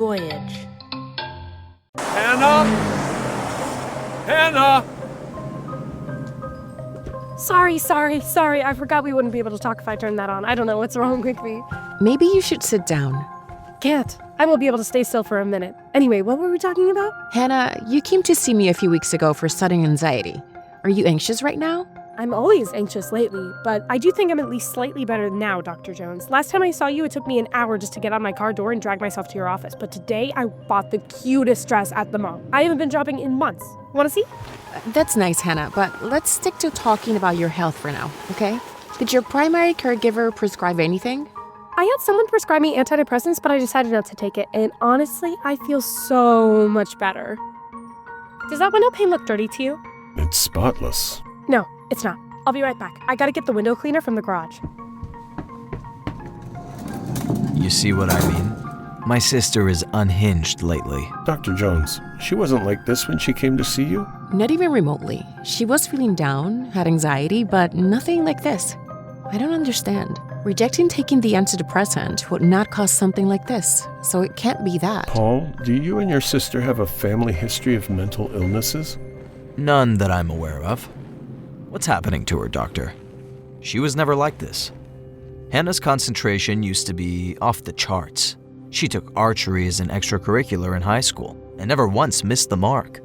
Voyage. Hannah! Hannah! Sorry. I forgot we wouldn't be able to talk if I turned that on. I don't know what's wrong with me. Maybe you should sit down. Can't. I won't be able to stay still for a minute. Anyway, what were we talking about? Hannah, you came to see me a few weeks ago for sudden anxiety. Are you anxious right now? I'm always anxious lately, but I do think I'm at least slightly better now, Dr. Jones. Last time I saw you, it took me an hour just to get out my car door and drag myself to your office, but today I bought the cutest dress at the mall. I haven't been shopping in months. Want to see? That's nice, Hannah, but let's stick to talking about your health for now, okay? Did your primary caregiver prescribe anything? I had someone prescribe me antidepressants, but I decided not to take it, and honestly, I feel so much better. Does that window pane look dirty to you? It's spotless. No, it's not. I'll be right back. I gotta get the window cleaner from the garage. You see what I mean? My sister is unhinged lately. Dr. Jones, she wasn't like this when she came to see you? Not even remotely. She was feeling down, had anxiety, but nothing like this. I don't understand. Rejecting taking the antidepressant would not cause something like this, so it can't be that. Paul, do you and your sister have a family history of mental illnesses? None that I'm aware of. What's happening to her, doctor? She was never like this. Hannah's concentration used to be off the charts. She took archery as an extracurricular in high school and never once missed the mark.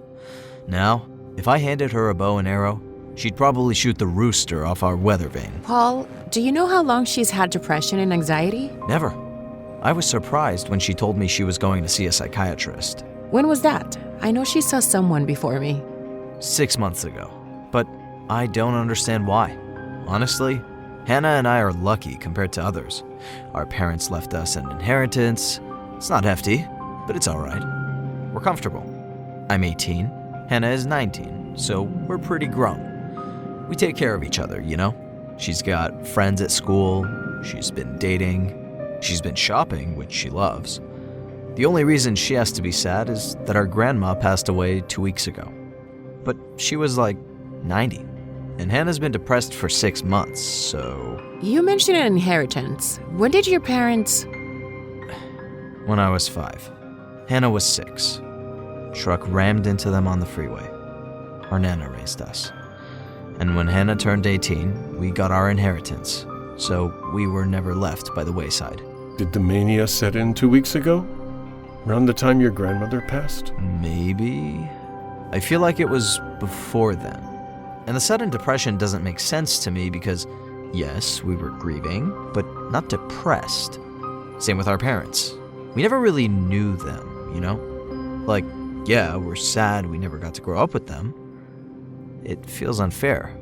Now, if I handed her a bow and arrow, she'd probably shoot the rooster off our weather vane. Paul, do you know how long she's had depression and anxiety? Never. I was surprised when she told me she was going to see a psychiatrist. When was that? I know she saw someone before me. 6 months ago. But I don't understand why. Honestly, Hannah and I are lucky compared to others. Our parents left us an inheritance. It's not hefty, but it's all right. We're comfortable. I'm 18, Hannah is 19, so we're pretty grown. We take care of each other, you know? She's got friends at school, she's been dating, she's been shopping, which she loves. The only reason she has to be sad is that our grandma passed away 2 weeks ago. But she was like 90, and Hannah's been depressed for 6 months, so... You mentioned an inheritance. When did your parents... When I was 5. Hannah was 6. Truck rammed into them on the freeway. Our Nana raised us. And when Hannah turned 18, we got our inheritance, so we were never left by the wayside. Did the mania set in 2 weeks ago? Around the time your grandmother passed? Maybe? I feel like it was before then. And the sudden depression doesn't make sense to me because, yes, we were grieving, but not depressed. Same with our parents. We never really knew them, you know? Like, yeah, we're sad we never got to grow up with them. It feels unfair.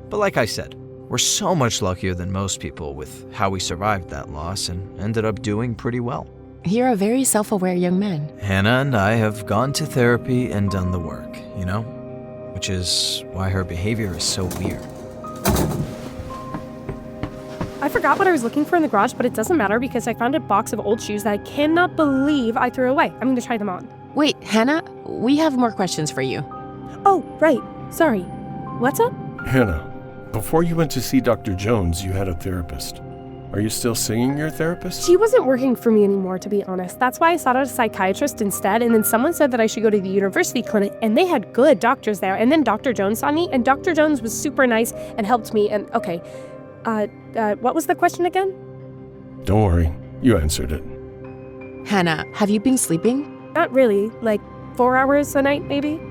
But like I said, we're so much luckier than most people with how we survived that loss and ended up doing pretty well. You're a very self-aware young man. Hannah and I have gone to therapy and done the work, you know? Which is why her behavior is so weird. I forgot what I was looking for in the garage, but it doesn't matter because I found a box of old shoes that I cannot believe I threw away. I'm going to try them on. Wait, Hannah, we have more questions for you. Oh, right. Sorry. What's up? Hannah, before you went to see Dr. Jones, you had a therapist. Are you still seeing your therapist? She wasn't working for me anymore, to be honest. That's why I sought out a psychiatrist instead, and then someone said that I should go to the university clinic, and they had good doctors there. And then Dr. Jones saw me, and Dr. Jones was super nice and helped me, and okay. What was the question again? Don't worry, you answered it. Hannah, have you been sleeping? Not really. Like 4 hours a night, maybe?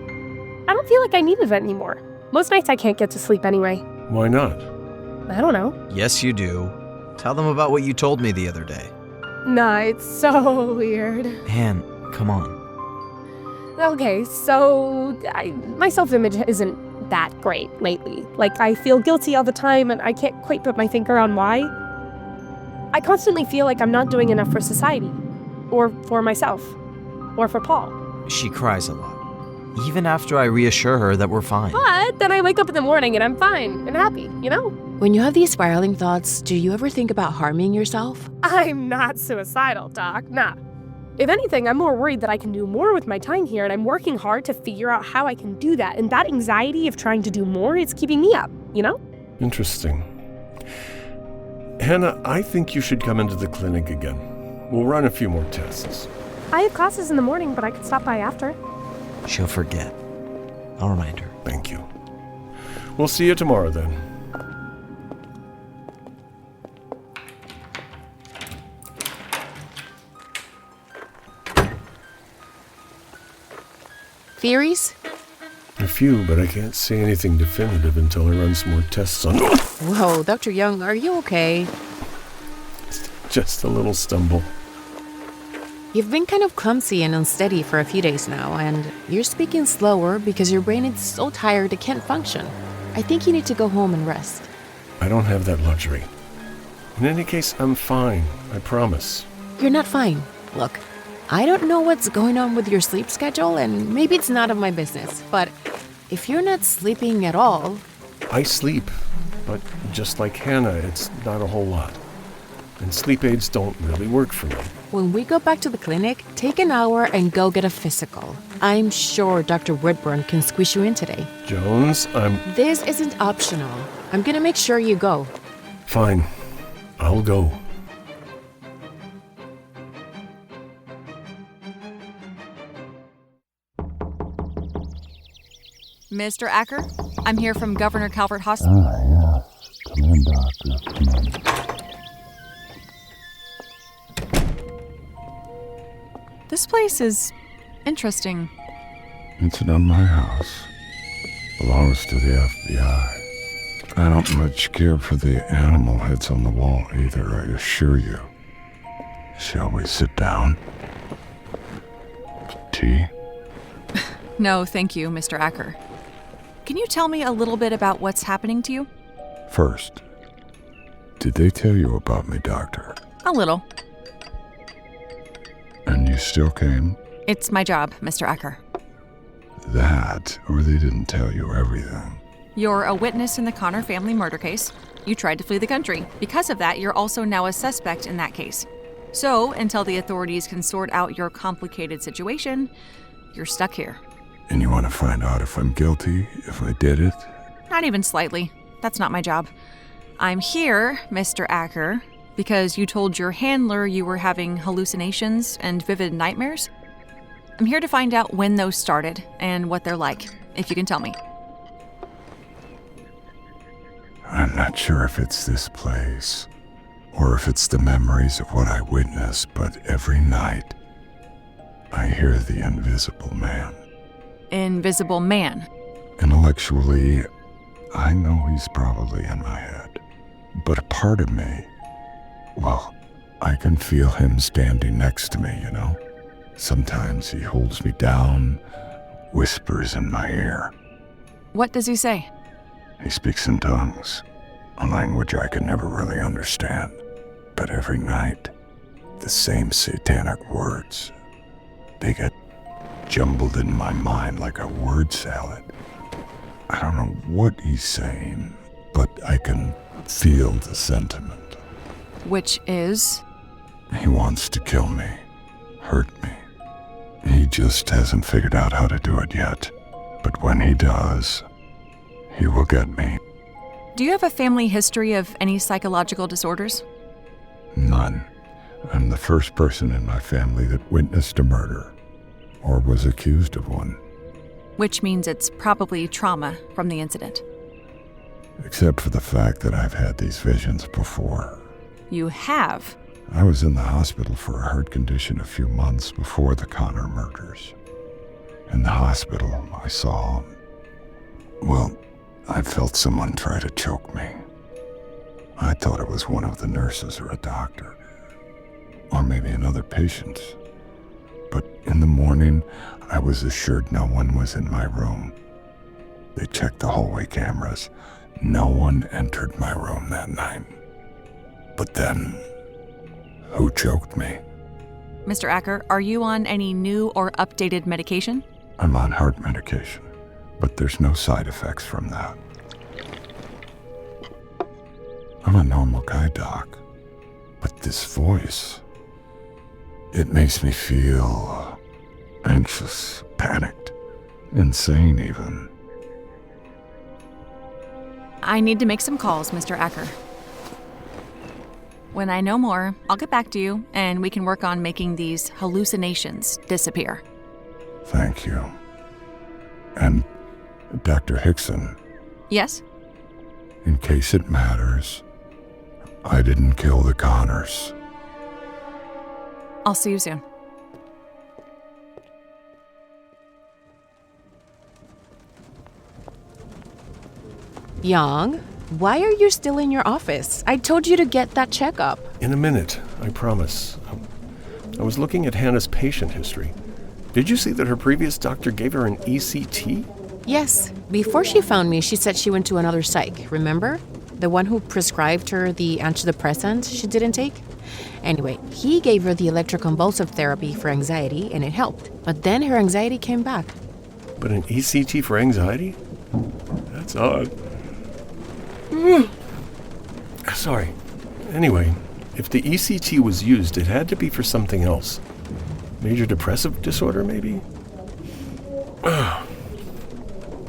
I don't feel like I need it anymore. Most nights I can't get to sleep anyway. Why not? I don't know. Yes, you do. Tell them about what you told me the other day. Nah, it's so weird. Han, come on. Okay, so my self-image isn't that great lately. Like, I feel guilty all the time, and I can't quite put my finger on why. I constantly feel like I'm not doing enough for society, or for myself, or for Paul. She cries a lot, even after I reassure her that we're fine. But then I wake up in the morning and I'm fine and happy, you know? When you have these spiraling thoughts, do you ever think about harming yourself? I'm not suicidal, Doc. Nah. If anything, I'm more worried that I can do more with my time here, and I'm working hard to figure out how I can do that. And that anxiety of trying to do more is keeping me up, you know? Interesting. Hannah, I think you should come into the clinic again. We'll run a few more tests. I have classes in the morning, but I could stop by after. She'll forget. I'll remind her. Thank you. We'll see you tomorrow then. Theories? A few, but I can't say anything definitive until I run some more tests on... Whoa, Dr. Young, are you okay? Just a little stumble. You've been kind of clumsy and unsteady for a few days now, and you're speaking slower because your brain is so tired it can't function. I think you need to go home and rest. I don't have that luxury. In any case, I'm fine. I promise. You're not fine. Look, I don't know what's going on with your sleep schedule, and maybe it's none of my business, but if you're not sleeping at all... I sleep, but just like Hannah, it's not a whole lot. And sleep aids don't really work for me. When we go back to the clinic, take an hour and go get a physical. I'm sure Dr. Whitburn can squeeze you in today. Jones, This isn't optional. I'm gonna make sure you go. Fine. I'll go. Mr. Acker, I'm here from Governor Calvert Hospital. Yes. Come in, doctor. Come in. This place is interesting. It's not my house. Belongs to the FBI. I don't much care for the animal heads on the wall either, I assure you. Shall we sit down? Tea? No, thank you, Mr. Acker. Can you tell me a little bit about what's happening to you? First, did they tell you about me, doctor? A little. And you still came? It's my job, Mr. Acker. That, or they didn't tell you everything? You're a witness in the Connor family murder case. You tried to flee the country. Because of that, you're also now a suspect in that case. So, until the authorities can sort out your complicated situation, you're stuck here. And you want to find out if I'm guilty, if I did it? Not even slightly. That's not my job. I'm here, Mr. Acker, because you told your handler you were having hallucinations and vivid nightmares. I'm here to find out when those started and what they're like, if you can tell me. I'm not sure if it's this place, or if it's the memories of what I witnessed, but every night, I hear the invisible man. Invisible man. Intellectually, I know he's probably in my head. But a part of me, well, I can feel him standing next to me, you know? Sometimes he holds me down, whispers in my ear. What does he say? He speaks in tongues, a language I can never really understand. But every night, the same satanic words. They get jumbled in my mind like a word salad. I don't know what he's saying, but I can feel the sentiment. Which is? He wants to kill me, hurt me. He just hasn't figured out how to do it yet. But when he does, he will get me. Do you have a family history of any psychological disorders? None. I'm the first person in my family that witnessed a murder, or was accused of one. Which means it's probably trauma from the incident. Except for the fact that I've had these visions before. You have? I was in the hospital for a heart condition a few months before the Connor murders. In the hospital, I saw... well, I felt someone try to choke me. I thought it was one of the nurses or a doctor. Or maybe another patient. But in the morning, I was assured no one was in my room. They checked the hallway cameras. No one entered my room that night. But then, who choked me? Mr. Acker, are you on any new or updated medication? I'm on heart medication, but there's no side effects from that. I'm a normal guy, Doc. But this voice, it makes me feel anxious, panicked, insane even. I need to make some calls, Mr. Acker. When I know more, I'll get back to you, and we can work on making these hallucinations disappear. Thank you. And Dr. Hickson, Yes? in case it matters, I didn't kill the Connors. I'll see you soon. Young, why are you still in your office? I told you to get that checkup. In a minute, I promise. I was looking at Hannah's patient history. Did you see that her previous doctor gave her an ECT? Yes, before she found me, she said she went to another psych, remember? The one who prescribed her the antidepressant she didn't take? Anyway, he gave her the electroconvulsive therapy for anxiety, and it helped. But then her anxiety came back. But an ECT for anxiety? That's odd. Sorry. Anyway, if the ECT was used, it had to be for something else. Major depressive disorder, maybe?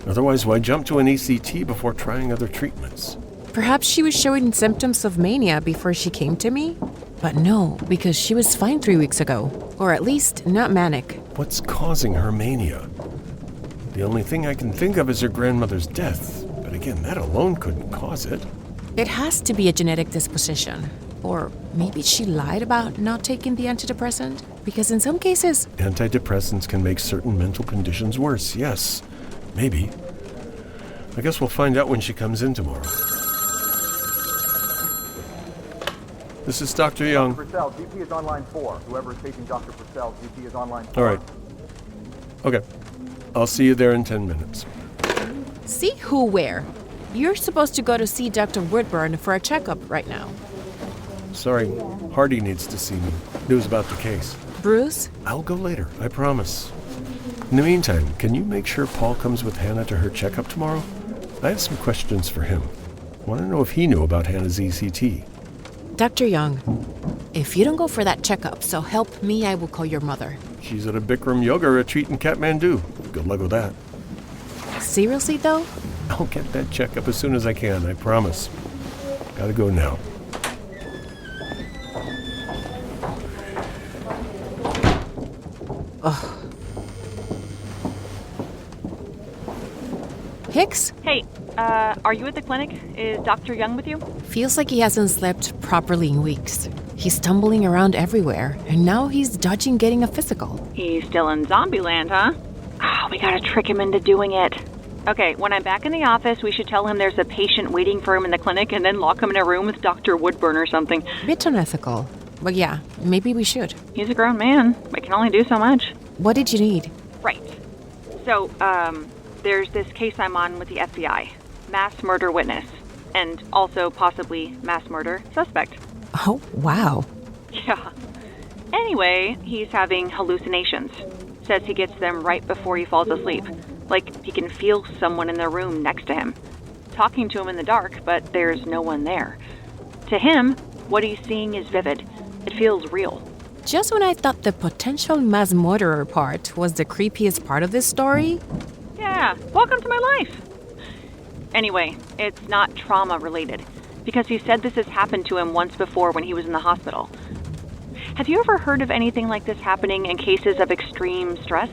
Otherwise, why jump to an ECT before trying other treatments? Perhaps she was showing symptoms of mania before she came to me? But no, because she was fine 3 weeks ago. Or at least not manic. What's causing her mania? The only thing I can think of is her grandmother's death. But again, that alone couldn't cause it. It has to be a genetic disposition. Or maybe she lied about not taking the antidepressant? Because in some cases... Antidepressants can make certain mental conditions worse, yes. Maybe. I guess we'll find out when she comes in tomorrow. This is Dr. Young. Purcell, GP is on line 4. Whoever is taking Dr. Purcell, GP is on line 4. All right. Okay. I'll see you there in 10 minutes. See who where? You're supposed to go to see Dr. Woodburn for a checkup right now. Sorry, Hardy needs to see me. News about the case. Bruce? I'll go later, I promise. In the meantime, can you make sure Paul comes with Hannah to her checkup tomorrow? I have some questions for him. I want to know if he knew about Hannah's ECT. Dr. Young, if you don't go for that checkup, so help me, I will call your mother. She's at a Bikram yoga retreat in Kathmandu. Good luck with that. Seriously, though? I'll get that checkup as soon as I can, I promise. Gotta go now. Hicks? Hey, are you at the clinic? Is Dr. Young with you? Feels like he hasn't slept properly in weeks. He's stumbling around everywhere, and now he's dodging getting a physical. He's still in Zombieland, huh? Oh, we gotta trick him into doing it. Okay, when I'm back in the office, we should tell him there's a patient waiting for him in the clinic and then lock him in a room with Dr. Woodburn or something. Bit unethical. But yeah, maybe we should. He's a grown man. We can only do so much. What did you need? Right. So, there's this case I'm on with the FBI. Mass murder witness. And also possibly mass murder suspect. Oh, wow. Yeah. Anyway, he's having hallucinations. Says he gets them right before he falls asleep. Like he can feel someone in the room next to him. Talking to him in the dark, but there's no one there. To him, what he's seeing is vivid. It feels real. Just when I thought the potential mass murderer part was the creepiest part of this story. Yeah, welcome to my life. Anyway, it's not trauma related, because he said this has happened to him once before when he was in the hospital. Have you ever heard of anything like this happening in cases of extreme stress?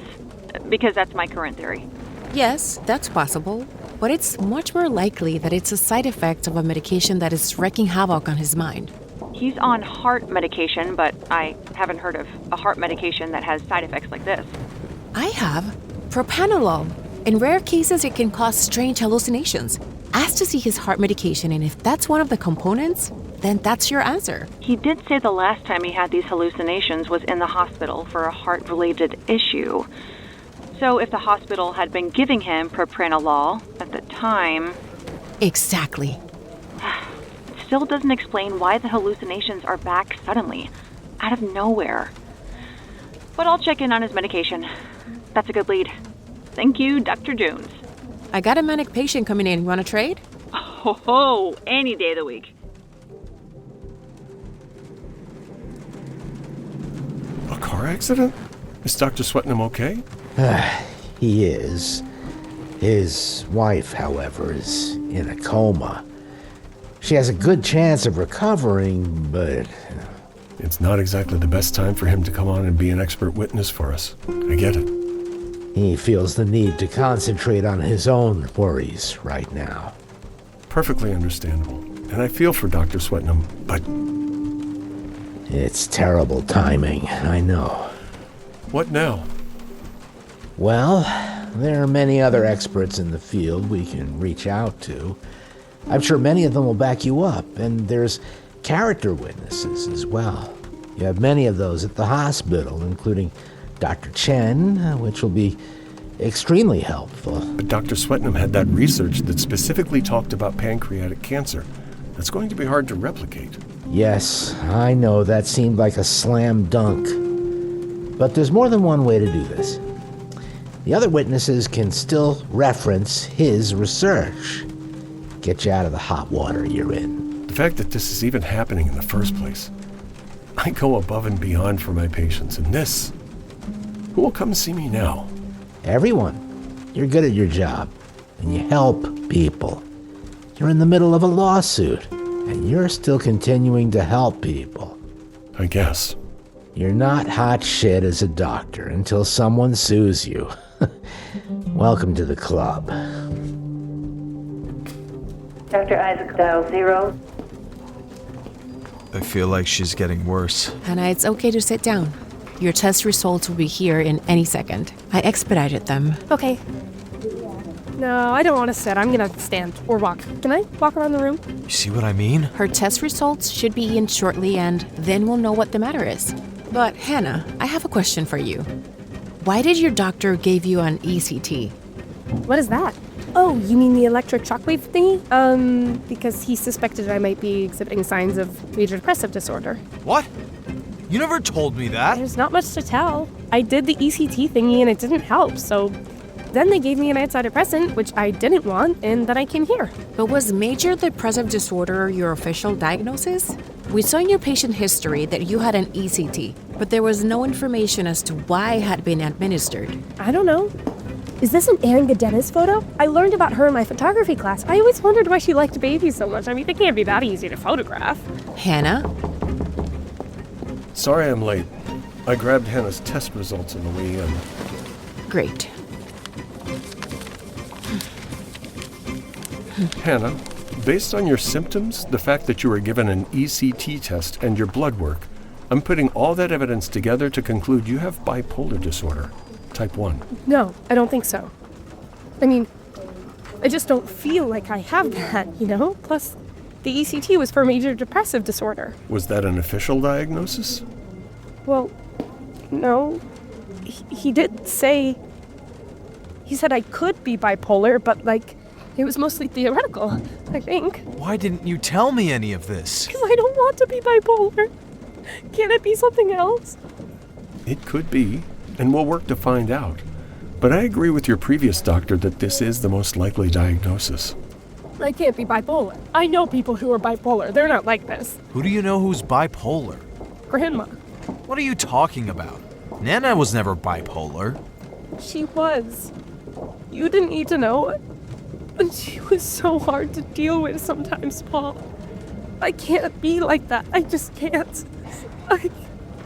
Because that's my current theory. Yes, that's possible. But it's much more likely that it's a side effect of a medication that is wreaking havoc on his mind. He's on heart medication, but I haven't heard of a heart medication that has side effects like this. I have. Propranolol. In rare cases, it can cause strange hallucinations. Ask to see his heart medication, and if that's one of the components, then that's your answer. He did say the last time he had these hallucinations was in the hospital for a heart-related issue. So if the hospital had been giving him propranolol at the time... Exactly. It still doesn't explain why the hallucinations are back suddenly, out of nowhere. But I'll check in on his medication. That's a good lead. Thank you, Dr. Jones. I got a manic patient coming in. You want to trade? Oh, any day of the week. A car accident? Is Dr. Swetnam okay? He is. His wife, however, is in a coma. She has a good chance of recovering, but It's not exactly the best time for him to come on and be an expert witness for us. I get it. he feels the need to concentrate on his own worries right now. Perfectly understandable. And I feel for Dr. Swetnam, but It's terrible timing, I know. what now? Well, there are many other experts in the field we can reach out to. I'm sure many of them will back you up, and there's character witnesses as well. You have many of those at the hospital, including Dr. Chen, which will be extremely helpful. But Dr. Swetnam had that research that specifically talked about pancreatic cancer. That's going to be hard to replicate. Yes, I know that seemed like a slam dunk. But there's more than one way to do this. The other witnesses can still reference his research. Get you out of the hot water you're in. The fact that this is even happening in the first place. I go above and beyond for my patients, and this... Who will come see me now? Everyone. You're good at your job, and you help people. You're in the middle of a lawsuit, and you're still continuing to help people. I guess. You're not hot shit as a doctor until someone sues you. Welcome to the club. Dr. Isaac, dial 0. I feel like she's getting worse. Hannah, it's okay to sit down. Your test results will be here in any second. I expedited them. Okay. No, I don't want to sit. I'm gonna stand or walk. Can I walk around the room? You see what I mean? Her test results should be in shortly, and then we'll know what the matter is. But Hannah, I have a question for you. Why did your doctor give you an ECT? What is that? Oh, you mean the electric shockwave thingy? Because he suspected I might be exhibiting signs of major depressive disorder. What? You never told me that. There's not much to tell. I did the ECT thingy and it didn't help, so then they gave me an antidepressant, which I didn't want, and then I came here. But was major depressive disorder your official diagnosis? We saw in your patient history that you had an ECT, but there was no information as to why it had been administered. I don't know. Is this an Anne Gadenis photo? I learned about her in my photography class. I always wondered why she liked babies so much. I mean, they can't be that easy to photograph. Hannah? Sorry I'm late. I grabbed Hannah's test results on the way in. Great. Hannah, based on your symptoms, the fact that you were given an ECT test, and your blood work, I'm putting all that evidence together to conclude you have bipolar disorder, type 1. No, I don't think so. I mean, I just don't feel like I have that, you know? Plus, the ECT was for major depressive disorder. Was that an official diagnosis? Well, no. He did say... He said I could be bipolar, but, like, it was mostly theoretical, I think. Why didn't you tell me any of this? Because I don't want to be bipolar. Can't it be something else? It could be, and we'll work to find out. But I agree with your previous doctor that this is the most likely diagnosis. I can't be bipolar. I know people who are bipolar. They're not like this. Who do you know who's bipolar? Grandma. What are you talking about? Nana was never bipolar. She was. You didn't need to know. But she was so hard to deal with sometimes, Paul. I can't be like that. I just can't.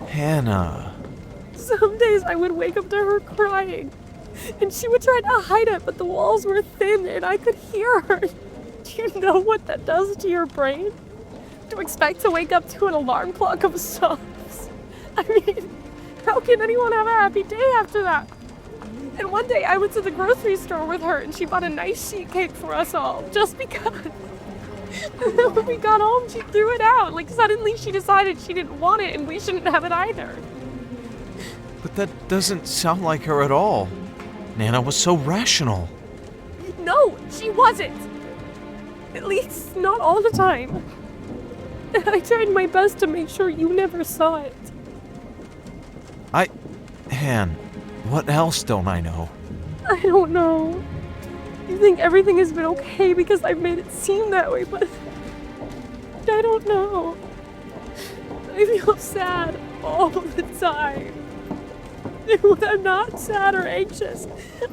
Hannah. Some days I would wake up to her crying. And she would try to hide it, but the walls were thin and I could hear her. Do you know what that does to your brain? To expect to wake up to an alarm clock of sobs. I mean, how can anyone have a happy day after that? And one day I went to the grocery store with her and she bought a nice sheet cake for us all, just because. And then when we got home, she threw it out. Like, suddenly she decided she didn't want it and we shouldn't have it either. But that doesn't sound like her at all. Nana was so rational. No, she wasn't. At least, not all the time. And I tried my best to make sure you never saw it. Han, what else don't I know? I don't know. You think everything has been okay because I've made it seem that way, but I don't know. I feel sad all the time. And when I'm not sad or anxious,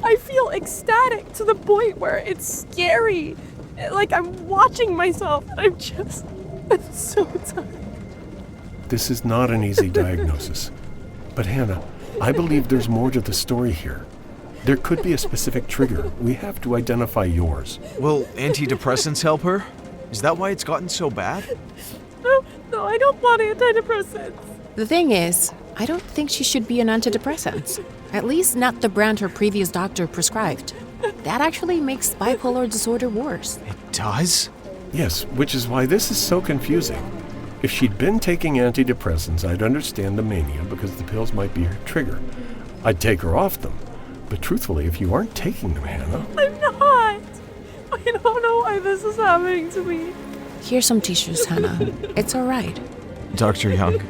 I feel ecstatic to the point where it's scary. Like I'm watching myself. I'm so tired. This is not an easy diagnosis. But Hannah, I believe there's more to the story here. There could be a specific trigger. We have to identify yours. Will antidepressants help her? Is that why it's gotten so bad? No, I don't want antidepressants. The thing is, I don't think she should be on antidepressants. At least not the brand her previous doctor prescribed. That actually makes bipolar disorder worse. It does? Yes, which is why this is so confusing. If she'd been taking antidepressants, I'd understand the mania because the pills might be her trigger. I'd take her off them. But truthfully, if you aren't taking them, Hannah... I'm not. I don't know why this is happening to me. Here's some tissues, Hannah. It's all right. Dr. Young,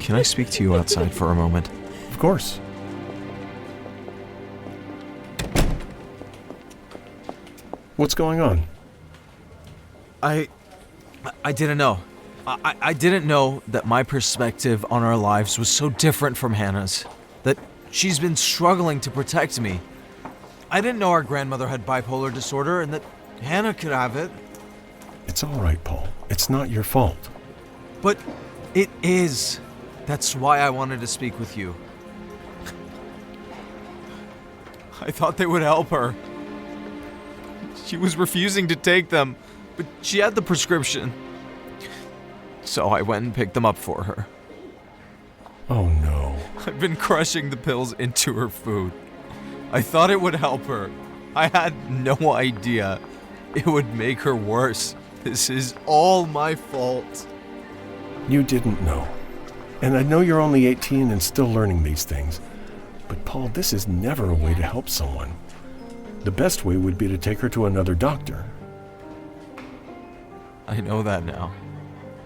can I speak to you outside for a moment? Of course. What's going on? I didn't know. I didn't know that my perspective on our lives was so different from Hannah's. That she's been struggling to protect me. I didn't know our grandmother had bipolar disorder and that Hannah could have it. It's all right, Paul. It's not your fault. But it is. That's why I wanted to speak with you. I thought they would help her. She was refusing to take them, but she had the prescription. So I went and picked them up for her. Oh no. I've been crushing the pills into her food. I thought it would help her. I had no idea it would make her worse. This is all my fault. You didn't know. And I know you're only 18 and still learning these things. But Paul, this is never a way to help someone. The best way would be to take her to another doctor. I know that now.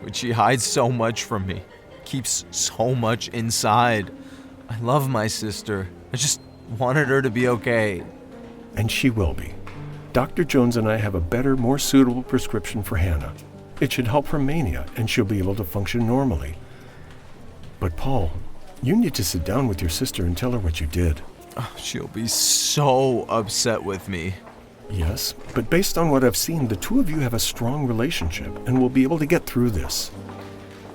But she hides so much from me. Keeps so much inside. I love my sister. I just wanted her to be okay. And she will be. Dr. Jones and I have a better, more suitable prescription for Hannah. It should help her mania, and she'll be able to function normally. But Paul, you need to sit down with your sister and tell her what you did. Oh, she'll be so upset with me. Yes, but based on what I've seen, the two of you have a strong relationship and will be able to get through this.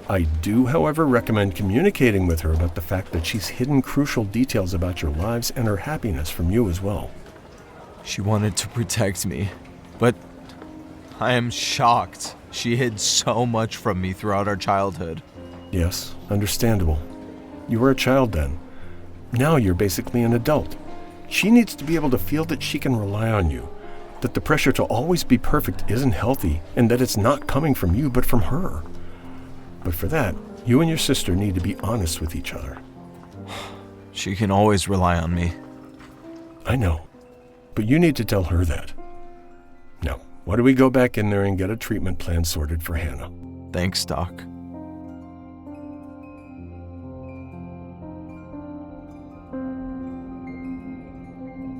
I do, however, recommend communicating with her about the fact that she's hidden crucial details about your lives and her happiness from you as well. She wanted to protect me, but I am shocked she hid so much from me throughout our childhood. Yes, understandable. You were a child then. Now you're basically an adult. She needs to be able to feel that she can rely on you, that the pressure to always be perfect isn't healthy, and that it's not coming from you but from her. But for that, you and your sister need to be honest with each other. She can always rely on me. I know, but you need to tell her that. Now, why don't we go back in there and get a treatment plan sorted for Hannah? Thanks, Doc.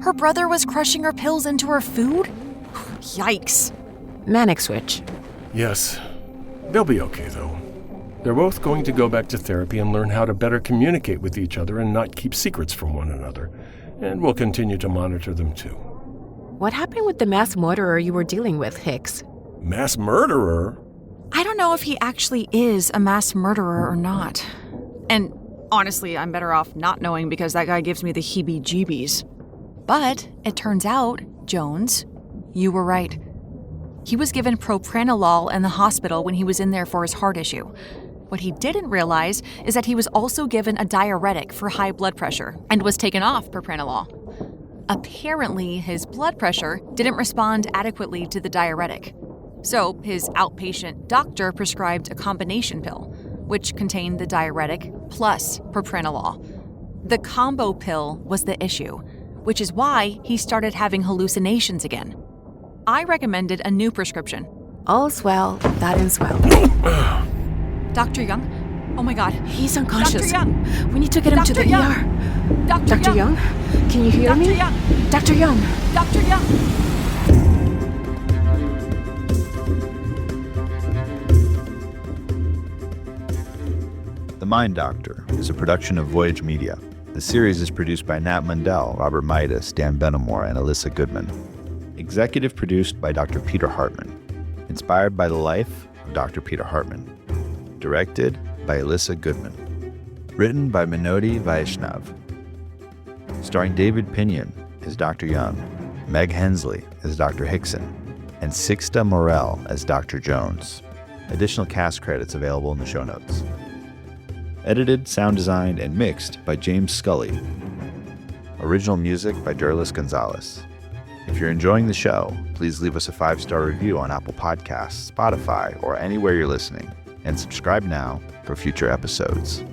Her brother was crushing her pills into her food? Yikes. Manic switch. Yes, they'll be okay though. They're both going to go back to therapy and learn how to better communicate with each other and not keep secrets from one another. And we'll continue to monitor them too. What happened with the mass murderer you were dealing with, Hicks? Mass murderer? I don't know if he actually is a mass murderer or not. And honestly, I'm better off not knowing because that guy gives me the heebie-jeebies. But it turns out, Jones, you were right. He was given propranolol in the hospital when he was in there for his heart issue. What he didn't realize is that he was also given a diuretic for high blood pressure and was taken off propranolol. Apparently, his blood pressure didn't respond adequately to the diuretic. So his outpatient doctor prescribed a combination pill, which contained the diuretic plus propranolol. The combo pill was the issue, which is why he started having hallucinations again. I recommended a new prescription. All's well, that ends well. Dr. Young? Oh my God. He's unconscious. Dr. Young! We need to get him to the ER. Dr. Young? Can you hear me? Young! Dr. Young! Dr. Young! The Mind Doctor is a production of Voyage Media. The series is produced by Nat Mundell, Robert Midas, Dan Benamor, and Alyssa Goodman. Executive produced by Dr. Peter Hartman. Inspired by the life of Dr. Peter Hartman. Directed by Alyssa Goodman. Written by Minoti Vaishnav. Starring David Pinion as Dr. Young, Meg Hensley as Dr. Hickson, and Sixta Morel as Dr. Jones. Additional cast credits available in the show notes. Edited, sound designed, and mixed by James Scully. Original music by Derlis Gonzalez. If you're enjoying the show, please leave us a 5-star review on Apple Podcasts, Spotify, or anywhere you're listening, and subscribe now for future episodes.